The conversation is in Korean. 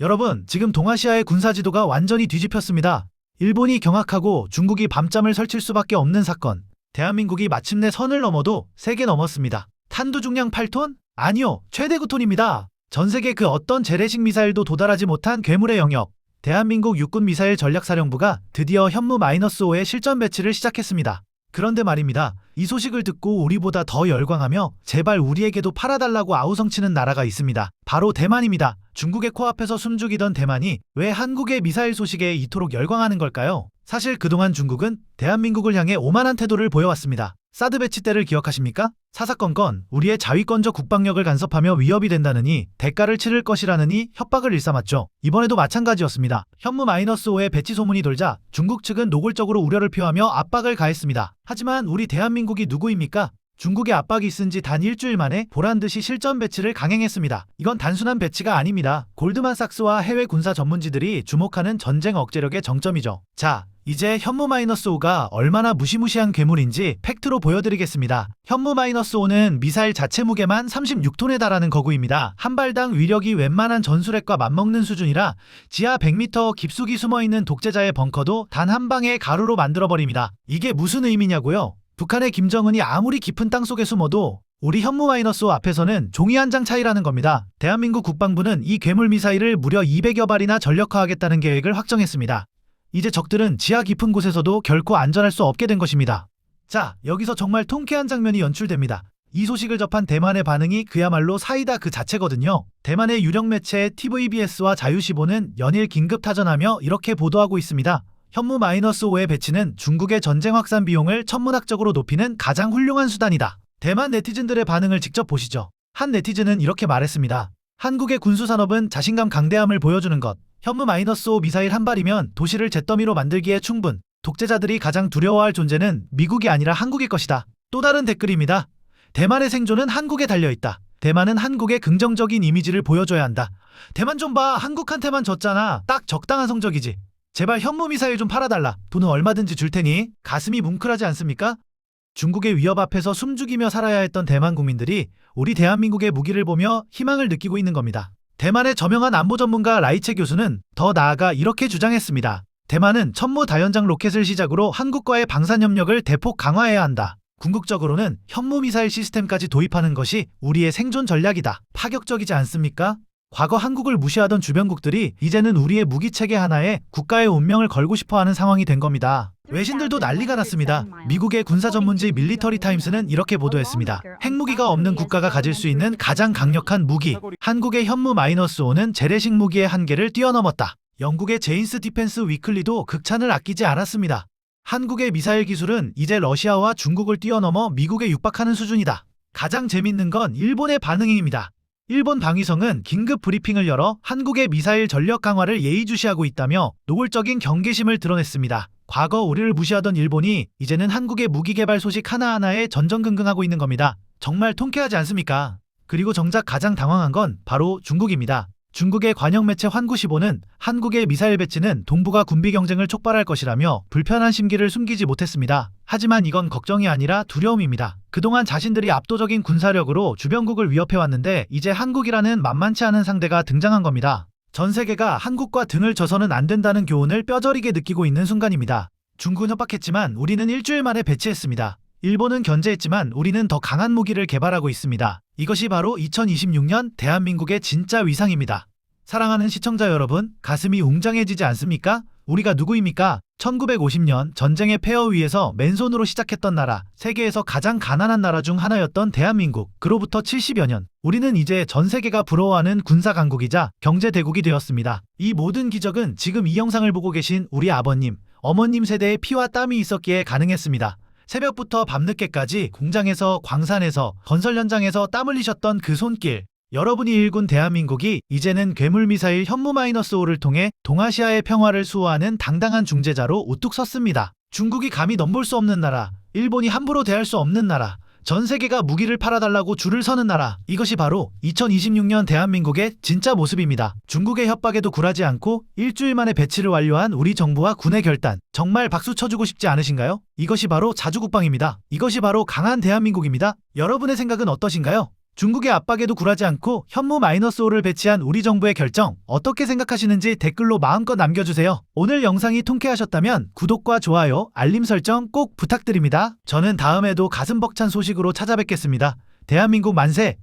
여러분, 지금 동아시아의 군사지도가 완전히 뒤집혔습니다. 일본이 경악하고 중국이 밤잠을 설칠 수밖에 없는 사건. 대한민국이 마침내 선을 넘어도 3개 넘었습니다. 탄두 중량 8톤? 아니요, 최대 9톤입니다. 전세계 그 어떤 재래식 미사일도 도달하지 못한 괴물의 영역. 대한민국 육군미사일 전략사령부가 드디어 현무-5의 실전 배치를 시작했습니다. 그런데 말입니다. 이 소식을 듣고 우리보다 더 열광하며 제발 우리에게도 팔아달라고 아우성치는 나라가 있습니다. 바로 대만입니다. 중국의 코앞에서 숨죽이던 대만이 왜 한국의 미사일 소식에 이토록 열광하는 걸까요? 사실 그동안 중국은 대한민국을 향해 오만한 태도를 보여왔습니다. 사드 배치 때를 기억하십니까? 사사건건 우리의 자위권적 국방력을 간섭하며 위협이 된다느니 대가를 치를 것이라느니 협박을 일삼았죠. 이번에도 마찬가지였습니다. 현무-5의 배치 소문이 돌자 중국 측은 노골적으로 우려를 표하며 압박을 가했습니다. 하지만 우리 대한민국이 누구입니까? 중국의 압박이 있은 지 단 일주일 만에 보란듯이 실전 배치를 강행했습니다. 이건 단순한 배치가 아닙니다. 골드만삭스와 해외 군사 전문지들이 주목하는 전쟁 억제력의 정점이죠. 자, 이제 현무-5가 얼마나 무시무시한 괴물인지 팩트로 보여드리겠습니다. 현무-5는 미사일 자체 무게만 36톤에 달하는 거구입니다. 한 발당 위력이 웬만한 전술핵과 맞먹는 수준이라 지하 100m 깊숙이 숨어있는 독재자의 벙커도 단 한 방에 가루로 만들어버립니다. 이게 무슨 의미냐고요? 북한의 김정은이 아무리 깊은 땅속에 숨어도 우리 현무-5 앞에서는 종이 한 장 차이라는 겁니다. 대한민국 국방부는 이 괴물 미사일을 무려 200여 발이나 전력화하겠다는 계획을 확정했습니다. 이제 적들은 지하 깊은 곳에서도 결코 안전할 수 없게 된 것입니다. 자, 여기서 정말 통쾌한 장면이 연출됩니다. 이 소식을 접한 대만의 반응이 그야말로 사이다 그 자체거든요. 대만의 유력 매체 TVBS와 자유시보는 연일 긴급 타전하며 이렇게 보도하고 있습니다. 현무-5의 배치는 중국의 전쟁 확산 비용을 천문학적으로 높이는 가장 훌륭한 수단이다. 대만 네티즌들의 반응을 직접 보시죠. 한 네티즌은 이렇게 말했습니다. 한국의 군수산업은 자신감 강대함을 보여주는 것. 현무-5 미사일 한 발이면 도시를 잿더미로 만들기에 충분. 독재자들이 가장 두려워할 존재는 미국이 아니라 한국일 것이다. 또 다른 댓글입니다. 대만의 생존은 한국에 달려있다. 대만은 한국의 긍정적인 이미지를 보여줘야 한다. 대만 좀 봐. 한국한테만 졌잖아. 딱 적당한 성적이지. 제발 현무 미사일 좀 팔아달라. 돈은 얼마든지 줄 테니. 가슴이 뭉클하지 않습니까? 중국의 위협 앞에서 숨죽이며 살아야 했던 대만 국민들이 우리 대한민국의 무기를 보며 희망을 느끼고 있는 겁니다. 대만의 저명한 안보 전문가 라이체 교수는 더 나아가 이렇게 주장했습니다. 대만은 천무다연장 로켓을 시작으로 한국과의 방산협력을 대폭 강화해야 한다. 궁극적으로는 현무미사일 시스템까지 도입하는 것이 우리의 생존 전략이다. 파격적이지 않습니까? 과거 한국을 무시하던 주변국들이 이제는 우리의 무기체계 하나에 국가의 운명을 걸고 싶어하는 상황이 된 겁니다. 외신들도 난리가 났습니다. 미국의 군사 전문지 밀리터리 타임스는 이렇게 보도했습니다. 핵무기가 없는 국가가 가질 수 있는 가장 강력한 무기. 한국의 현무-5는 재래식 무기의 한계를 뛰어넘었다. 영국의 제인스 디펜스 위클리도 극찬을 아끼지 않았습니다. 한국의 미사일 기술은 이제 러시아와 중국을 뛰어넘어 미국에 육박하는 수준이다. 가장 재밌는 건 일본의 반응입니다. 일본 방위성은 긴급 브리핑을 열어 한국의 미사일 전력 강화를 예의주시하고 있다며 노골적인 경계심을 드러냈습니다. 과거 우리를 무시하던 일본이 이제는 한국의 무기 개발 소식 하나하나에 전전긍긍하고 있는 겁니다. 정말 통쾌하지 않습니까? 그리고 정작 가장 당황한 건 바로 중국입니다. 중국의 관영 매체 환구시보는 한국의 미사일 배치는 동북아 군비 경쟁을 촉발할 것이라며 불편한 심기를 숨기지 못했습니다. 하지만 이건 걱정이 아니라 두려움입니다. 그동안 자신들이 압도적인 군사력으로 주변국을 위협해왔는데 이제 한국이라는 만만치 않은 상대가 등장한 겁니다. 전 세계가 한국과 등을 져서는 안 된다는 교훈을 뼈저리게 느끼고 있는 순간입니다. 중국은 협박했지만 우리는 일주일 만에 배치했습니다. 일본은 견제했지만 우리는 더 강한 무기를 개발하고 있습니다. 이것이 바로 2026년 대한민국의 진짜 위상입니다. 사랑하는 시청자 여러분, 가슴이 웅장해지지 않습니까? 우리가 누구입니까? 1950년 전쟁의 폐허 위에서 맨손으로 시작했던 나라, 세계에서 가장 가난한 나라 중 하나였던 대한민국. 그로부터 70여 년, 우리는 이제 전 세계가 부러워하는 군사 강국이자 경제 대국이 되었습니다. 이 모든 기적은 지금 이 영상을 보고 계신 우리 아버님, 어머님 세대의 피와 땀이 있었기에 가능했습니다. 새벽부터 밤늦게까지 공장에서, 광산에서, 건설 현장에서 땀 흘리셨던 그 손길, 여러분이 일군 대한민국이 이제는 괴물미사일 현무-5를 통해 동아시아의 평화를 수호하는 당당한 중재자로 우뚝 섰습니다. 중국이 감히 넘볼 수 없는 나라, 일본이 함부로 대할 수 없는 나라, 전 세계가 무기를 팔아달라고 줄을 서는 나라, 이것이 바로 2026년 대한민국의 진짜 모습입니다. 중국의 협박에도 굴하지 않고 일주일 만에 배치를 완료한 우리 정부와 군의 결단, 정말 박수 쳐주고 싶지 않으신가요? 이것이 바로 자주국방입니다. 이것이 바로 강한 대한민국입니다. 여러분의 생각은 어떠신가요? 중국의 압박에도 굴하지 않고 현무 -5를 배치한 우리 정부의 결정 어떻게 생각하시는지 댓글로 마음껏 남겨주세요. 오늘 영상이 통쾌하셨다면 구독과 좋아요, 알림 설정 꼭 부탁드립니다. 저는 다음에도 가슴 벅찬 소식으로 찾아뵙겠습니다. 대한민국 만세!